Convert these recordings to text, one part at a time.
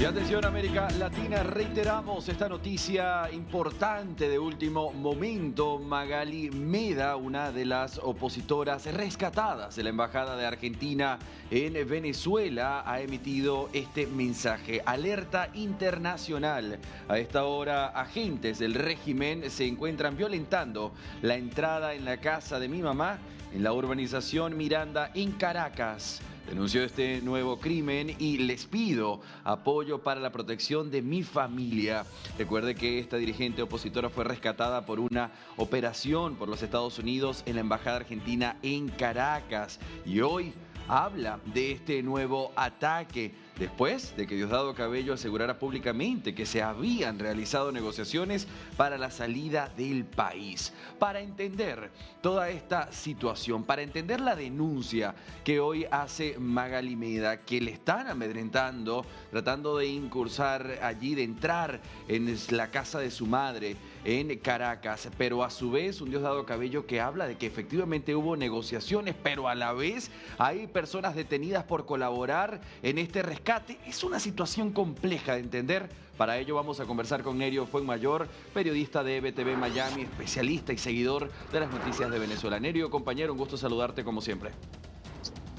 Y atención América Latina, reiteramos esta noticia importante de último momento. Magali Meda, una de las opositoras rescatadas de la Embajada de Argentina en Venezuela, ha emitido este mensaje. Alerta internacional. A esta hora, agentes del régimen se encuentran violentando la entrada en la casa de mi mamá en la urbanización Miranda en Caracas. Denunció este nuevo crimen y les pido apoyo para la protección de mi familia. Recuerde que esta dirigente opositora fue rescatada por una operación por los Estados Unidos en la Embajada Argentina en Caracas. Y hoy habla de este nuevo ataque después de que Diosdado Cabello asegurara públicamente que se habían realizado negociaciones para la salida del país. Para entender toda esta situación, para entender la denuncia que hoy hace Magali Meda, que le están amedrentando, tratando de incursar allí, de entrar en la casa de su madre en Caracas, pero a su vez un Diosdado Cabello que habla de que efectivamente hubo negociaciones, pero a la vez hay personas detenidas por colaborar en este rescate. Es una situación compleja de entender. Para ello vamos a conversar con Nerio Fuenmayor, periodista de EBTV Miami, especialista y seguidor de las noticias de Venezuela. Nerio, compañero, un gusto saludarte como siempre.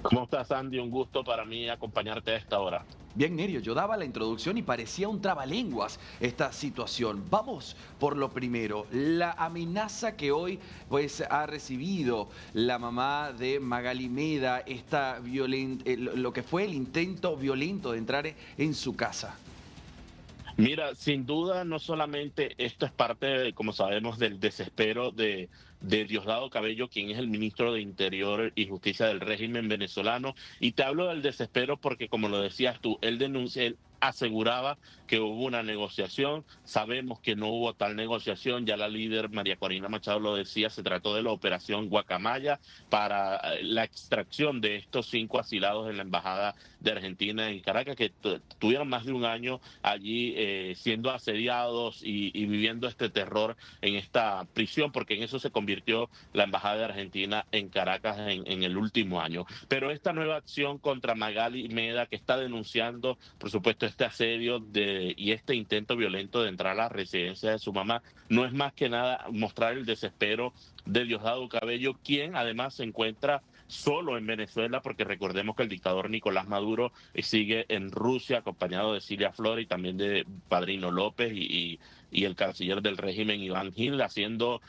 ¿Cómo estás, Andy? Un gusto para mí acompañarte a esta hora. Bien, Nerio, yo daba la introducción y parecía un trabalenguas esta situación. Vamos por lo primero, la amenaza que hoy pues ha recibido la mamá de Magali Meda, lo que fue el intento violento de entrar en su casa. Mira, sin duda, no solamente esto es parte, como sabemos, del desespero de Diosdado Cabello, quien es el ministro de Interior y Justicia del régimen venezolano. Y te hablo del desespero porque, como lo decías tú, él aseguraba que hubo una negociación. Sabemos que no hubo tal negociación. Ya la líder María Corina Machado lo decía, se trató de la operación Guacamaya para la extracción de estos 5 asilados en la Embajada de Argentina en Caracas, que tuvieron más de un año allí siendo asediados y viviendo este terror en esta prisión, porque en eso se convirtió la Embajada de Argentina en Caracas en el último año. Pero esta nueva acción contra Magali Meda, que está denunciando, por supuesto, este asedio y este intento violento de entrar a la residencia de su mamá, no es más que nada mostrar el desespero de Diosdado Cabello, quien además se encuentra solo en Venezuela, porque recordemos que el dictador Nicolás Maduro sigue en Rusia, acompañado de Cilia Flores y también de Padrino López y el canciller del régimen Iván Gil, haciendo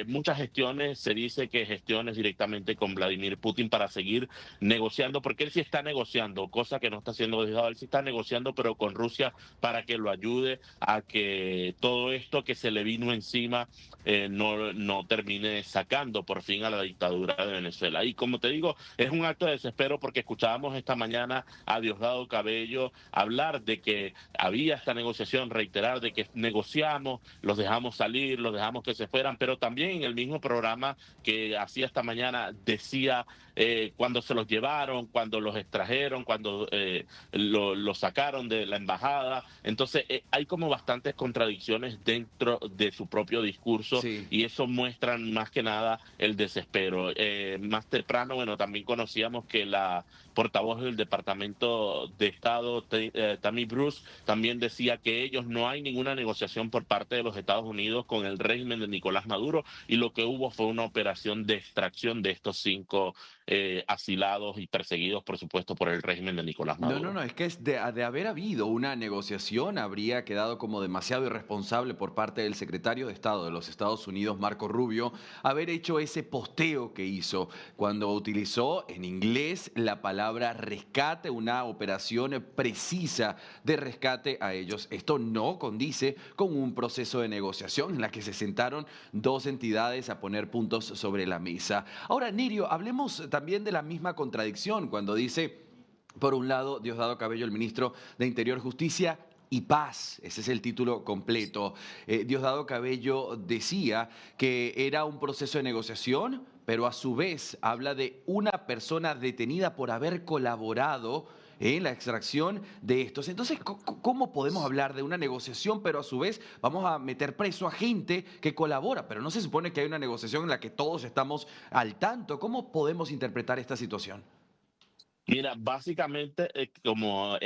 muchas gestiones. Se dice que gestiones directamente con Vladimir Putin para seguir negociando, porque él sí está negociando, cosa que no está haciendo Diosdado. Él sí está negociando, pero con Rusia, para que lo ayude a que todo esto que se le vino encima no termine sacando por fin a la dictadura de Venezuela. Y como te digo, es un acto de desespero porque escuchábamos esta mañana a Diosdado Cabello hablar de que había esta negociación, reiterar de que negociamos, los dejamos salir, los dejamos que se fueran, pero también en el mismo programa que hacía esta mañana decía cuando se los llevaron, cuando los extrajeron, cuando lo sacaron de la embajada. Entonces hay como bastantes contradicciones dentro de su propio discurso Sí. y eso muestra más que nada el desespero. Más temprano, bueno, también conocíamos que la portavoz del Departamento de Estado, Tammy Bruce, también decía que ellos no hay ninguna negociación por parte de los Estados Unidos con el régimen de Nicolás Maduro y lo que hubo fue una operación de extracción de estos 5 asilados y perseguidos, por supuesto, por el régimen de Nicolás No, no, Maduro. no, es que de haber habido una negociación habría quedado como demasiado irresponsable por parte del secretario de Estado de los Estados Unidos, Marco Rubio, haber hecho ese posteo que hizo cuando utilizó en inglés la palabra rescate, una operación precisa de rescate a ellos. Esto no condice con un proceso de negociación en la que se sentaron dos entidades a poner puntos sobre la mesa. Ahora, Nirio, hablemos también de la misma contradicción cuando dice... Por un lado, Diosdado Cabello, el ministro de Interior, Justicia y Paz, ese es el título completo. Diosdado Cabello decía que era un proceso de negociación, pero a su vez habla de una persona detenida por haber colaborado en la extracción de estos. Entonces, ¿cómo podemos hablar de una negociación, pero a su vez vamos a meter preso a gente que colabora? Pero no se supone que hay una negociación en la que todos estamos al tanto. ¿Cómo podemos interpretar esta situación? Mira, básicamente, como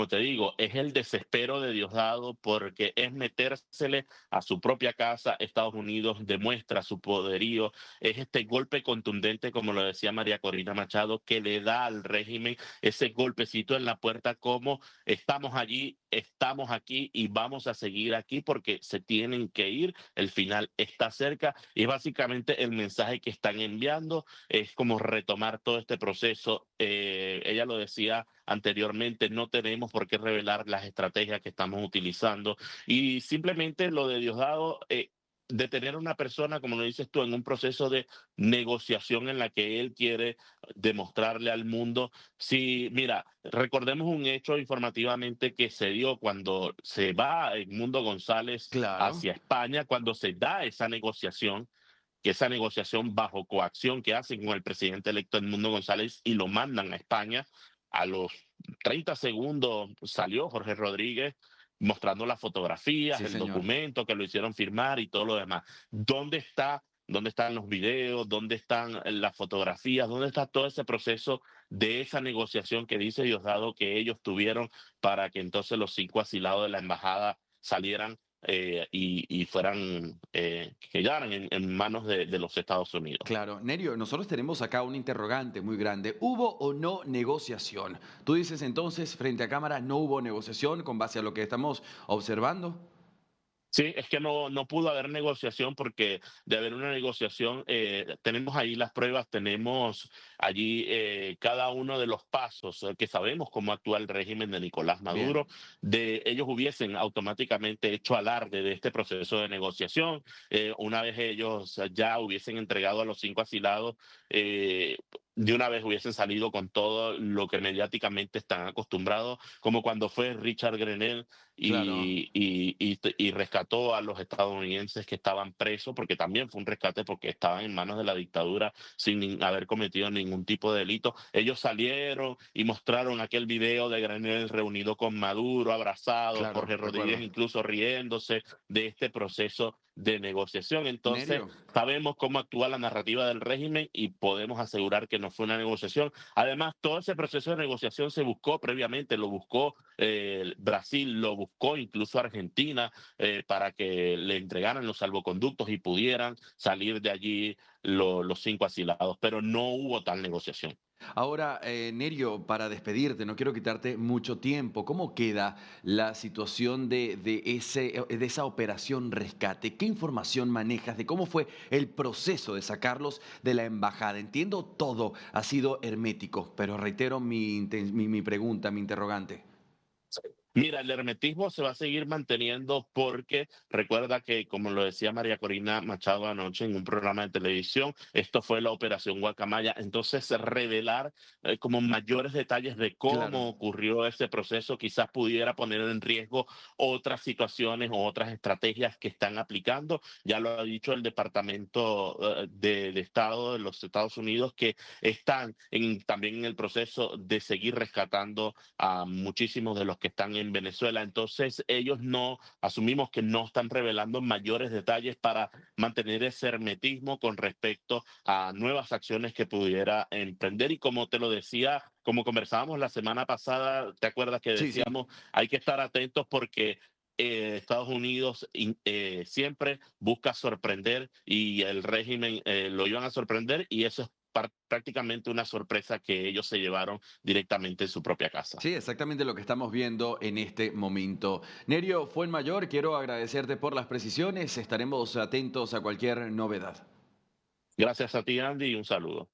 te digo, es el desespero de Diosdado porque es metérsele a su propia casa. Estados Unidos demuestra su poderío, es este golpe contundente, como lo decía María Corina Machado, que le da al régimen ese golpecito en la puerta como estamos allí, estamos aquí y vamos a seguir aquí porque se tienen que ir, el final está cerca y es básicamente el mensaje que están enviando, es como retomar todo este proceso. Ella lo decía anteriormente, no tenemos por qué revelar las estrategias que estamos utilizando y simplemente lo de Diosdado, de tener a una persona, como lo dices tú, en un proceso de negociación en la que él quiere demostrarle al mundo. Sí, mira, recordemos un hecho informativamente que se dio cuando se va Edmundo González Claro. hacia España, cuando se da esa negociación, que esa negociación bajo coacción que hacen con el presidente electo Edmundo González y lo mandan a España. A los 30 segundos salió Jorge Rodríguez mostrando las fotografías, Sí, el señor. documento que lo hicieron firmar y todo lo demás. ¿Dónde está? ¿Dónde están los videos? ¿Dónde están las fotografías? ¿Dónde está todo ese proceso de esa negociación que dice Diosdado que ellos tuvieron para que entonces los 5 asilados de la embajada salieran y fueran, que quedaran en manos de los Estados Unidos? Claro, Nerio, nosotros tenemos acá un interrogante muy grande. ¿Hubo o no negociación? Tú dices entonces, frente a cámara, no hubo negociación con base a lo que estamos observando. Sí, es que no pudo haber negociación porque de haber una negociación, tenemos ahí las pruebas, tenemos allí cada uno de los pasos que sabemos cómo actúa el régimen de Nicolás Bien, Maduro, de ellos hubiesen automáticamente hecho alarde de este proceso de negociación, una vez ellos ya hubiesen entregado a los 5 asilados, de una vez hubiesen salido con todo lo que mediáticamente están acostumbrados, como cuando fue Richard Grenell claro. y rescató a los estadounidenses que estaban presos, porque también fue un rescate porque estaban en manos de la dictadura sin haber cometido ningún tipo de delito. Ellos salieron y mostraron aquel video de Granel reunido con Maduro, abrazado, Claro, Jorge Rodríguez recuerdo. incluso riéndose de este proceso de negociación. Entonces, Nerio, sabemos cómo actúa la narrativa del régimen y podemos asegurar que no fue una negociación. Además, todo ese proceso de negociación se buscó previamente, lo buscó Brasil, lo buscó incluso Argentina para que le entregaran los salvoconductos y pudieran salir de allí los 5 asilados, pero no hubo tal negociación. ahora, Nerio, para despedirte, no quiero quitarte mucho tiempo. ¿Cómo queda la situación de esa operación rescate? ¿Qué información manejas de cómo fue el proceso de sacarlos de la embajada? Entiendo todo ha sido hermético, pero reitero mi pregunta, mi interrogante. Mira, el hermetismo se va a seguir manteniendo porque recuerda que, como lo decía María Corina Machado anoche en un programa de televisión, esto fue la Operación Guacamaya. Entonces, revelar como mayores detalles de Claro. cómo ocurrió ese proceso quizás pudiera poner en riesgo otras situaciones o otras estrategias que están aplicando. Ya lo ha dicho el Departamento de Estado de los Estados Unidos, que están también en el proceso de seguir rescatando a muchísimos de los que están en Venezuela. Entonces, ellos no, asumimos que no están revelando mayores detalles para mantener ese hermetismo con respecto a nuevas acciones que pudiera emprender. Y como te lo decía, como conversábamos la semana pasada, ¿te acuerdas que Sí, sí. decíamos hay que estar atentos porque Estados Unidos siempre busca sorprender y el régimen lo iban a sorprender y eso es prácticamente una sorpresa que ellos se llevaron directamente en su propia casa. Sí, exactamente lo que estamos viendo en este momento. Nerio Fuenmayor, quiero agradecerte por las precisiones. Estaremos atentos a cualquier novedad. Gracias a ti, Andy, y un saludo.